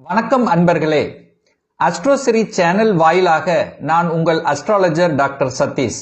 வணக்கம் அன்பர்களே. அஸ்ட்ரோசிரி சேனல் வாயிலாக நான் உங்கள் அஸ்ட்ராலஜர் டாக்டர் சதீஷ்.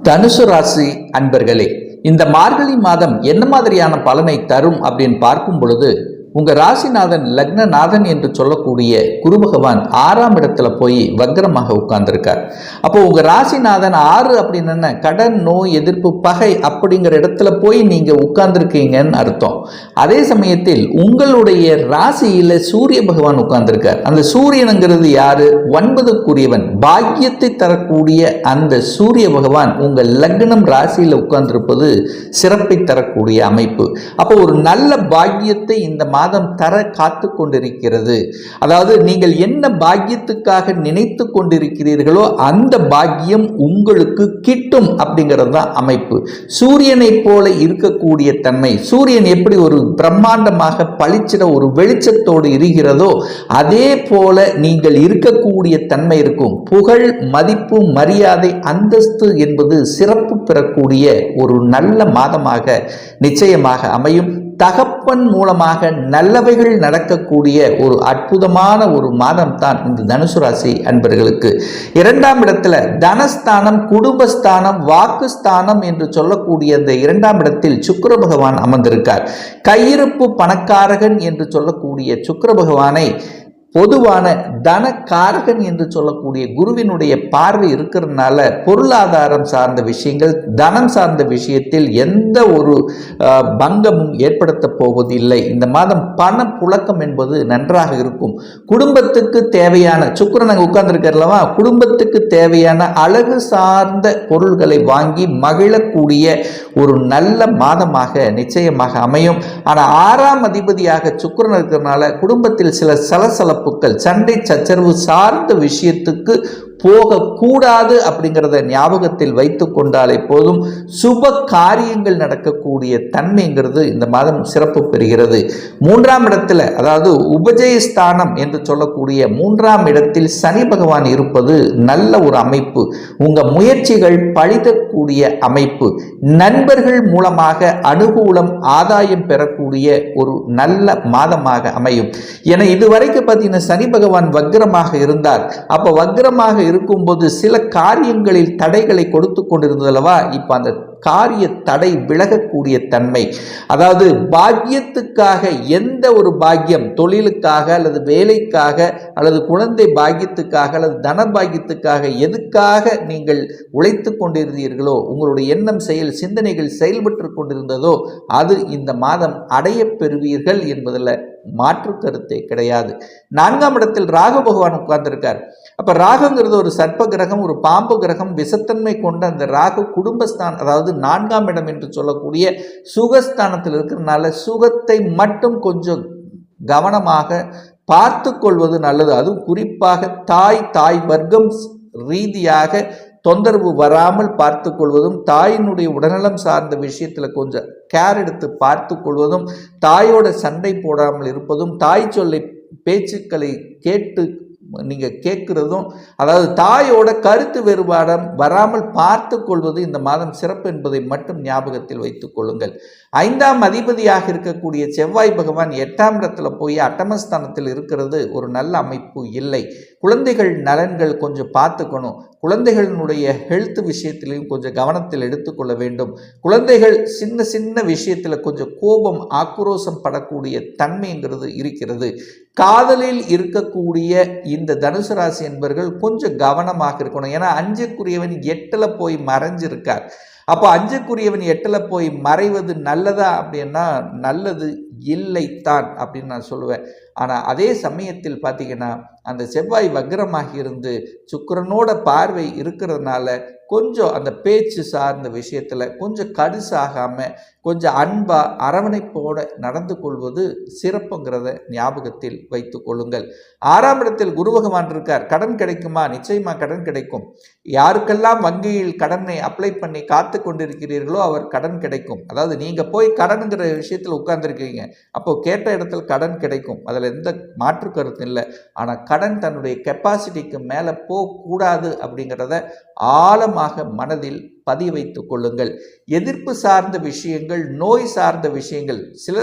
தனுசு ராசி அன்பர்களே, இந்த மார்கழி மாதம் என்ன மாதிரியான பலனை தரும் அப்படின்னு பார்க்கும் பொழுது, உங்க ராசிநாதன் லக்னநாதன் என்று சொல்லக்கூடிய குரு பகவான் 6ஆம் இடத்துல போய் வக்ரமாக உட்கார்ந்துருக்கார். அப்போ உங்க ராசிநாதன் 6 அப்படின்னு கடன், நோய், எதிர்ப்பு, பகை அப்படிங்கிற இடத்துல போய் நீங்க உட்கார்ந்துருக்கீங்கன்னு அர்த்தம். அதே சமயத்தில் உங்களுடைய ராசியில சூரிய பகவான் உட்கார்ந்துருக்கார். அந்த சூரியனுங்கிறது யாரு? 9க்குரியவன், பாக்கியத்தை தரக்கூடிய அந்த சூரிய பகவான் உங்கள் லக்னம் ராசியில உட்கார்ந்திருப்பது சிறப்பை தரக்கூடிய அமைப்பு. அப்போ ஒரு நல்ல பாக்கியத்தை இந்த மாதம் தர காத்து கொண்டிருக்கிறது. அதாவது நீங்கள் என்ன பாக்கியத்துக்காக நினைத்து கொண்டிருக்கிறீர்களோ அந்த பாக்கியம் உங்களுக்கு கிட்டும் அப்படிங்கிறது தான் அமைப்பு. சூரியனை போல இருக்கக்கூடிய தன்மை, சூரியன் எப்படி ஒரு பிரம்மாண்டமாக பளிச்சிட ஒரு வெளிச்சத்தோடு இருக்கிறதோ அதே போல நீங்கள் இருக்கக்கூடிய தன்மை இருக்கும். புகழ், மதிப்பு, மரியாதை, அந்தஸ்து என்பது சிறப்பு பெறக்கூடிய ஒரு நல்ல மாதமாக நிச்சயமாக அமையும். தகப்பன் மூலமாக நல்லவைகள் நடக்கக்கூடிய ஒரு அற்புதமான ஒரு மாதம் தான் இந்த தனுசு ராசி அன்பர்களுக்கு. 2ஆம் இடத்துல தனஸ்தானம், குடும்பஸ்தானம், வாக்குஸ்தானம் என்று சொல்லக்கூடிய அந்த 2ஆம் இடத்தில் சுக்கிர பகவான் அமர்ந்திருக்கார். கையிருப்பு பணக்காரகன் என்று சொல்லக்கூடிய சுக்கிர பகவானை பொதுவான தனக்காரகன் என்று சொல்லக்கூடிய குருவினுடைய பார்வை இருக்கிறதுனால பொருளாதாரம் சார்ந்த விஷயங்கள், தனம் சார்ந்த விஷயத்தில் எந்த ஒரு பங்கமும் ஏற்படுத்த போவதில்லை. இந்த மாதம் பண புழக்கம் என்பது நன்றாக இருக்கும். குடும்பத்துக்கு தேவையான, சுக்கிரன் உட்கார்ந்துருக்கிறல்லவா, குடும்பத்துக்கு தேவையான அழகு சார்ந்த பொருள்களை வாங்கி மகிழக்கூடிய ஒரு நல்ல மாதமாக நிச்சயமாக அமையும். ஆனால் 6ஆம் அதிபதியாக சுக்கிரன் இருக்கிறதுனால குடும்பத்தில் சில சலசலப்புகள், சண்டை சச்சரவு சார்ந்த விஷயத்துக்கு போகக்கூடாது அப்படிங்கிறத ஞாபகத்தில் வைத்து கொண்டாலே போதும். சுப காரியங்கள் நடக்கக்கூடிய தன்மைங்கிறது இந்த மாதம் சிறப்பு பெறுகிறது. 3ஆம் இடத்துல, அதாவது உபஜயஸ்தானம் என்று சொல்லக்கூடிய 3ஆம் இடத்தில் சனி பகவான் இருப்பது நல்ல ஒரு அமைப்பு. உங்க முயற்சிகள் பழிதக்கூடிய அமைப்பு. நண்பர்கள் மூலமாக அனுகூலம், ஆதாயம் பெறக்கூடிய ஒரு நல்ல மாதமாக அமையும். என இதுவரைக்கும் பார்த்தீங்கன்னா சனி பகவான் வக்ரமாக இருந்தார். அப்போ வக்ரமாக இருக்கும்போது சில காரியங்களில் தடைகளை கொடுத்து கொண்டிருந்ததல்லவா, இப்ப அந்த காரிய தடை விலகக்கூடிய தன்மை. அதாவது பாக்கியத்துக்காக, எந்த ஒரு பாக்கியம், தொழிலுக்காக அல்லது வேலைக்காக அல்லது குழந்தை பாக்கியத்துக்காக அல்லது தன பாக்கியத்துக்காக எதுக்காக நீங்கள் உழைத்து கொண்டிருந்தீர்களோ, உங்களுடைய எண்ணம், செயல், சிந்தனைகள் செயல்பட்டு கொண்டிருந்ததோ அது இந்த மாதம் அடைய பெறுவீர்கள் என்பதில் மாற்று கருத்தே கிடையாது. 4ஆம் இடத்தில் ராகு பகவான் உட்கார்ந்திருக்கார். அப்ப ராகுங்கிறது ஒரு சர்ப்ப கிரகம், ஒரு பாம்பு கிரகம். விஷத்தன்மை கொண்ட அந்த ராகு குடும்பஸ்தானம், அதாவது 4ஆம் இடம் என்று சொல்லக்கூடிய சுகஸ்தானத்தில் இருக்கிறதுனால சுகத்தை மட்டும் கொஞ்சம் கவனமாக பார்த்து கொள்வது நல்லது. அதுவும் குறிப்பாக தாய் வர்க்கம் ரீதியாக தொந்தரவு வராமல் பார்த்து கொள்வதும், தாயினுடைய உடல்நலம் சார்ந்த விஷயத்தில் கொஞ்சம் கேர் எடுத்து பார்த்து கொள்வதும், தாயோட சண்டை போடாமல் இருப்பதும், தாய் சொல்லை பேச்சுக்களை கேட்டு நீங்கள் கேட்குறதும், அதாவது தாயோட கருத்து வேறுபாடம் வராமல் பார்த்து கொள்வது இந்த மாதம் சிறப்பு என்பதை மட்டும் ஞாபகத்தில் வைத்துக் கொள்ளுங்கள். 5ஆம் அதிபதியாக இருக்கக்கூடிய செவ்வாய் பகவான் 8ஆம் இடத்துல போய் அட்டமஸ்தானத்தில் இருக்கிறது ஒரு நல்ல அமைப்பு இல்லை. குழந்தைகள் நலன்கள் கொஞ்சம் பார்த்துக்கணும். குழந்தைகளினுடைய ஹெல்த் விஷயத்திலையும் கொஞ்சம் கவனத்தில் எடுத்துக்கொள்ள வேண்டும். குழந்தைகள் சின்ன விஷயத்தில் கொஞ்சம் கோபம், ஆக்ரோஷம் படக்கூடிய தன்மைங்கிறது இருக்கிறது. காதலில் இருக்கக்கூடிய இந்த தனுசு ராசி என்பவர்கள் கொஞ்சம் கவனமாக இருக்கணும். ஏன்னா 5க்குரியவன் 8ல் போய் மறைஞ்சிருக்கார். அப்போ 5க்குரியவன் 8ல் போய் மறைவது நல்லதா அப்படின்னா நல்லது இல்லைத்தான் அப்படின்னு நான் சொல்லுவேன். ஆனால் அதே சமயத்தில் பார்த்தீங்கன்னா அந்த செவ்வாய் வக்ரமாகி இருந்து சுக்கிரனோட பார்வை இருக்கிறதுனால கொஞ்சம் அந்த பேச்சு சார்ந்த விஷயத்தில் கொஞ்சம் கடுசாகாமல் கொஞ்சம் அன்பா அரவணைப்போட நடந்து கொள்வது சிறப்புங்கிறத ஞாபகத்தில் வைத்து கொள்ளுங்கள். 6ஆம் இடத்தில் குரு பகவான் இருக்கார். கடன் கிடைக்குமா? நிச்சயமா கடன் கிடைக்கும். யாருக்கெல்லாம் வங்கியில் கடனை அப்ளை பண்ணி காத்து கொண்டிருக்கிறீர்களோ அவர் கடன் கிடைக்கும். அதாவது நீங்க போய் கடனுங்கிற விஷயத்தில் உட்கார்ந்துருக்கீங்க, அப்போ கேட்ட இடத்துல கடன் கிடைக்கும். அதில் எந்த மாற்று கருத்து இல்லை. ஆனால் கடன் தன்னுடைய கெப்பாசிட்டிக்கு மேலே போகக்கூடாது அப்படிங்கிறத ஆழமாக மனதில் பதிய வைத்துக் கொள்ளுங்கள். எதிர்ப்பு சார்ந்த விஷயங்கள், நோய் சார்ந்த விஷயங்கள், சில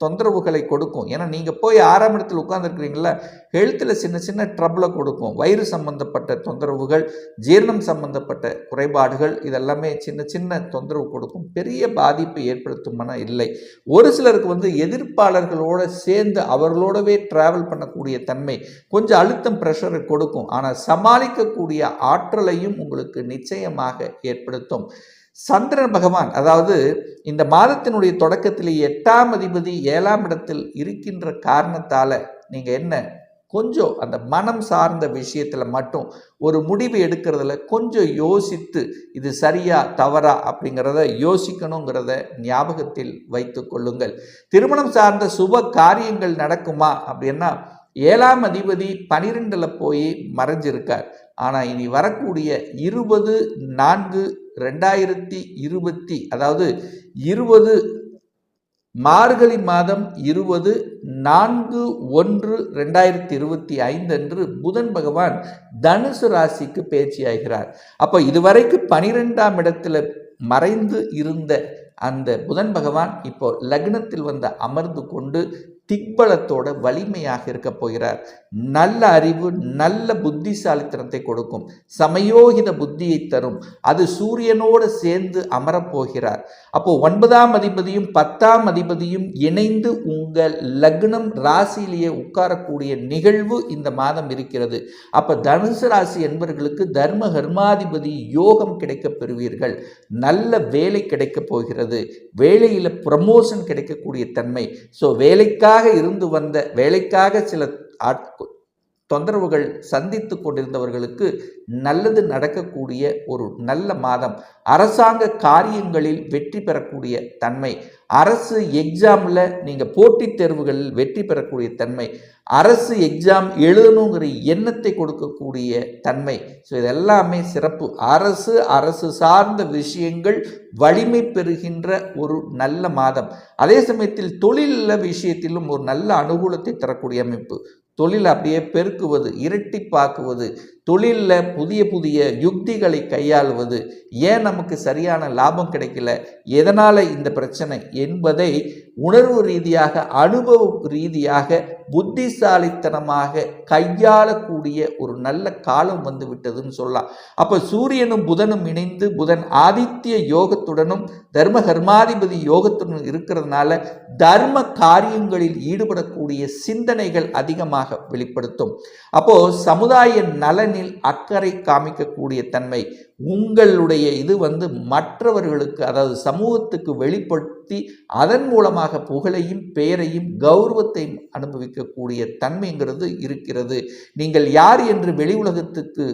தொந்தரவுகளை கொடுக்கும். ஏன்னா நீங்கள் போய் 6ஆம் இடத்தில் உட்கார்ந்துருக்கிறீங்களா, ஹெல்த்தில் சின்ன சின்ன ட்ரபிளை கொடுக்கும். வயிறு சம்பந்தப்பட்ட தொந்தரவுகள், ஜீரணம் சம்பந்தப்பட்ட குறைபாடுகள், இதெல்லாமே சின்ன சின்ன தொந்தரவு கொடுக்கும். பெரிய பாதிப்பை ஏற்படுத்தும்னா இல்லை. ஒரு சிலருக்கு எதிர்ப்பாளர்களோடு சேர்ந்து அவர்களோடவே டிராவல் பண்ணக்கூடிய தன்மை கொஞ்சம் அழுத்தம் ப்ரெஷரை கொடுக்கும். ஆனால் சமாளிக்கக்கூடிய ஆற்றலையும் உங்களுக்கு நிச்சயமாக ஏற்படுத்தும். சந்திரன் பகவான், அதாவது இந்த மாதத்தினுடைய தொடக்கத்தில் 8ஆம் அதிபதி 7ஆம் இடத்தில் இருக்கின்ற காரணத்தால் நீங்கள் கொஞ்சம் அந்த மனம் சார்ந்த விஷயத்தில் மட்டும் ஒரு முடிவு எடுக்கிறதுல கொஞ்சம் யோசித்து இது சரியா தவறா அப்படிங்கிறத யோசிக்கணுங்கிறத ஞாபகத்தில் வைத்து கொள்ளுங்கள். திருமணம் சார்ந்த சுப காரியங்கள் நடக்குமா அப்படின்னா 7ஆம் அதிபதி 12ல் போய் மறைஞ்சிருக்கார். ஆனால் இனி வரக்கூடிய 20/4/2020, அதாவது 20 மார்கழி மாதம் 20/4/1/2025 அன்று புதன் பகவான் தனுசு ராசிக்கு பயிற்சியாகிறார். அப்போ இதுவரைக்கும் 12ஆம் இடத்துல மறைந்து இருந்த அந்த புதன் பகவான் இப்போ லக்னத்தில் வந்து அமர்ந்து கொண்டு திக்பலத்தோட வலிமையாக இருக்க போகிறார். நல்ல அறிவு, நல்ல புத்திசாலித்தனத்தை கொடுக்கும். சமயோகித புத்தியை தரும். அது சூரியனோடு சேர்ந்து அமரப்போகிறார். அப்போ 9ஆம் அதிபதியும் 10ஆம் அதிபதியும் இணைந்து உங்கள் லக்னம் ராசியிலேயே உட்காரக்கூடிய நிகழ்வு இந்த மாதம் இருக்கிறது. அப்போ தனுசு ராசி என்பவர்களுக்கு தர்ம கர்மாதிபதி யோகம் கிடைக்கப் பெறுவீர்கள். நல்ல வேலை கிடைக்கப் போகிறது. வேலையில் ப்ரமோஷன் கிடைக்கக்கூடிய தன்மை. ஸோ வேலைக்காக இருந்து வந்த வேலைக்காக சில தொந்தரவுகள் சந்தித்து கொண்டிருந்தவர்களுக்கு நல்லது நடக்கக்கூடிய ஒரு நல்ல மாதம். அரசாங்க காரியங்களில் வெற்றி பெறக்கூடிய தன்மை. அரசு எக்ஸாமில் நீங்கள் போட்டித் தேர்வுகளில் வெற்றி பெறக்கூடிய தன்மை. அரசு எக்ஸாம் எழுதணுங்கிற எண்ணத்தை கொடுக்கக்கூடிய தன்மை. ஸோ இதெல்லாமே சிறப்பு. அரசு சார்ந்த விஷயங்கள் வலிமை பெறுகின்ற ஒரு நல்ல மாதம். அதே சமயத்தில் தொழில் விஷயத்திலும் ஒரு நல்ல அனுகூலத்தை தரக்கூடிய அமைப்பு. தொழில் அப்படியே பெருக்குவது, இரட்டிப்பாக்குவது, தொழிலில் புதிய புதிய யுக்திகளை கையாளுவது, ஏன் நமக்கு சரியான லாபம் கிடைக்கல, எதனால் இந்த பிரச்சனை என்பதை உணர்வு ரீதியாக, அனுபவ ரீதியாக, புத்திசாலித்தனமாக கையாளக்கூடிய ஒரு நல்ல காலம் வந்து விட்டதுன்னு சொல்லலாம். அப்போ சூரியனும் புதனும் இணைந்து, புதன் ஆதித்ய யோகத்துடனும் தர்ம கர்மாதிபதி யோகத்துடன் இருக்கிறதுனால தர்ம காரியங்களில் ஈடுபடக்கூடிய சிந்தனைகள் அதிகமாக வெளிப்படுத்தும். அப்போ சமுதாய நலனில் அக்கறை காமிக்கக்கூடிய தன்மை. உங்களுடைய இது மற்றவர்களுக்கு, அதாவது சமூகத்துக்கு வெளிப்படுத்தி அதன் மூலமாக புகழையும் பெயரையும் கௌரவத்தையும் அனுபவிக்கக்கூடிய தன்மைங்கிறது இருக்கிறது. நீங்கள் யார் என்று வெளி உலகத்துக்கு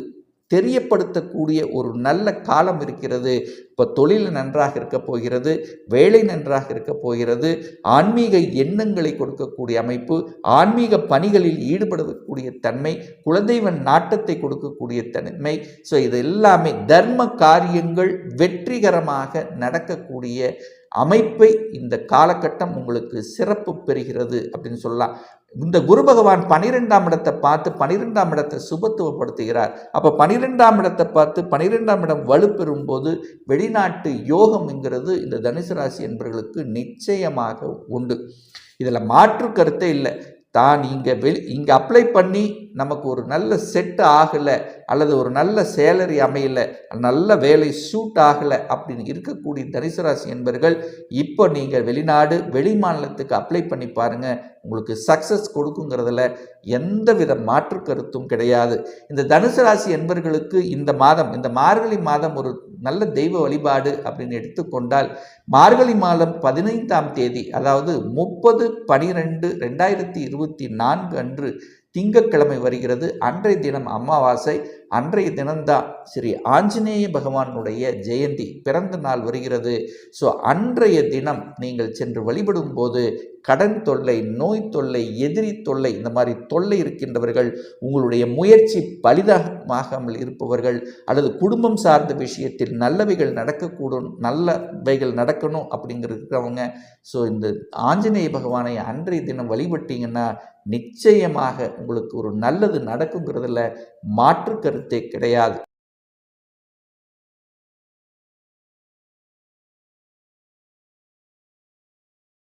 தெரியப்படுத்தக்கூடிய ஒரு நல்ல காலம் இருக்கிறது. இப்போ தொழில் நன்றாக இருக்க போகிறது, வேலை நன்றாக இருக்க போகிறது, ஆன்மீக எண்ணங்களை கொடுக்கக்கூடிய அமைப்பு, ஆன்மீக பணிகளில் ஈடுபடக்கூடிய தன்மை, குலதெய்வ நாட்டத்தை கொடுக்கக்கூடிய தன்மை. ஸோ இது எல்லாமே தர்ம காரியங்கள் வெற்றிகரமாக நடக்கக்கூடிய அமைப்பை இந்த காலகட்டம் உங்களுக்கு சிறப்பு பெறுகிறது அப்படின்னு சொல்லலாம். இந்த குரு பகவான் 12ஆம் இடத்தை பார்த்து 12ஆம் இடத்தை சுபத்துவப்படுத்துகிறார். அப்போ 12ஆம் இடத்தை பார்த்து 12ஆம் இடம் வலுப்பெறும் போது வெளிநாட்டு யோகம்ங்கிறது இந்த தனுசு ராசி என்பவர்களுக்கு நிச்சயமாக உண்டு. இதில் மாற்று கருத்தே இல்லை. தான் இங்கே அப்ளை பண்ணி நமக்கு ஒரு நல்ல செட் ஆகலை, அல்லது ஒரு நல்ல சேலரி அமையலை, நல்ல வேலை சூட் ஆகலை அப்படின்னு இருக்கக்கூடிய தனுசு ராசி என்பவர்கள் இப்போ நீங்கள் வெளிநாடு, வெளி மாநிலத்துக்கு அப்ளை பண்ணி பாருங்கள். உங்களுக்கு சக்ஸஸ் கொடுக்குங்கிறதுல எந்தவித மாற்று கருத்தும் கிடையாது. இந்த தனுசு ராசி என்பவர்களுக்கு இந்த மாதம், இந்த மார்கழி மாதம் ஒரு நல்ல தெய்வ வழிபாடு அப்படின்னு எடுத்துக்கொண்டால், மார்கழி மாதம் 15ஆம் தேதி, அதாவது 30/12/2024 அன்று திங்கட்கிழமை வருகிறது. அன்றைய தினம் அமாவாசை. அன்றைய தினம்தான் ஸ்ரீ ஆஞ்சநேய பகவானுடைய ஜெயந்தி, பிறந்த நாள் வருகிறது. ஸோ அன்றைய தினம் நீங்கள் சென்று வழிபடும் போது கடன் தொல்லை, நோய் தொல்லை, எதிரி தொல்லை, இந்த மாதிரி தொல்லை இருக்கின்றவர்கள், உங்களுடைய முயற்சி பலிதமாகாமல் இருப்பவர்கள், அல்லது குடும்பம் சார்ந்த விஷயத்தில் நல்லவைகள் நடக்கக்கூடும், நல்லவைகள் நடக்கணும் அப்படிங்கிறவங்க, ஸோ இந்த ஆஞ்சநேய பகவானை அன்றைய தினம் வழிபட்டீங்கன்னா நிச்சயமாக உங்களுக்கு ஒரு நல்லது நடக்குங்கிறதுல மாற்று கருத்தே கிடையாது.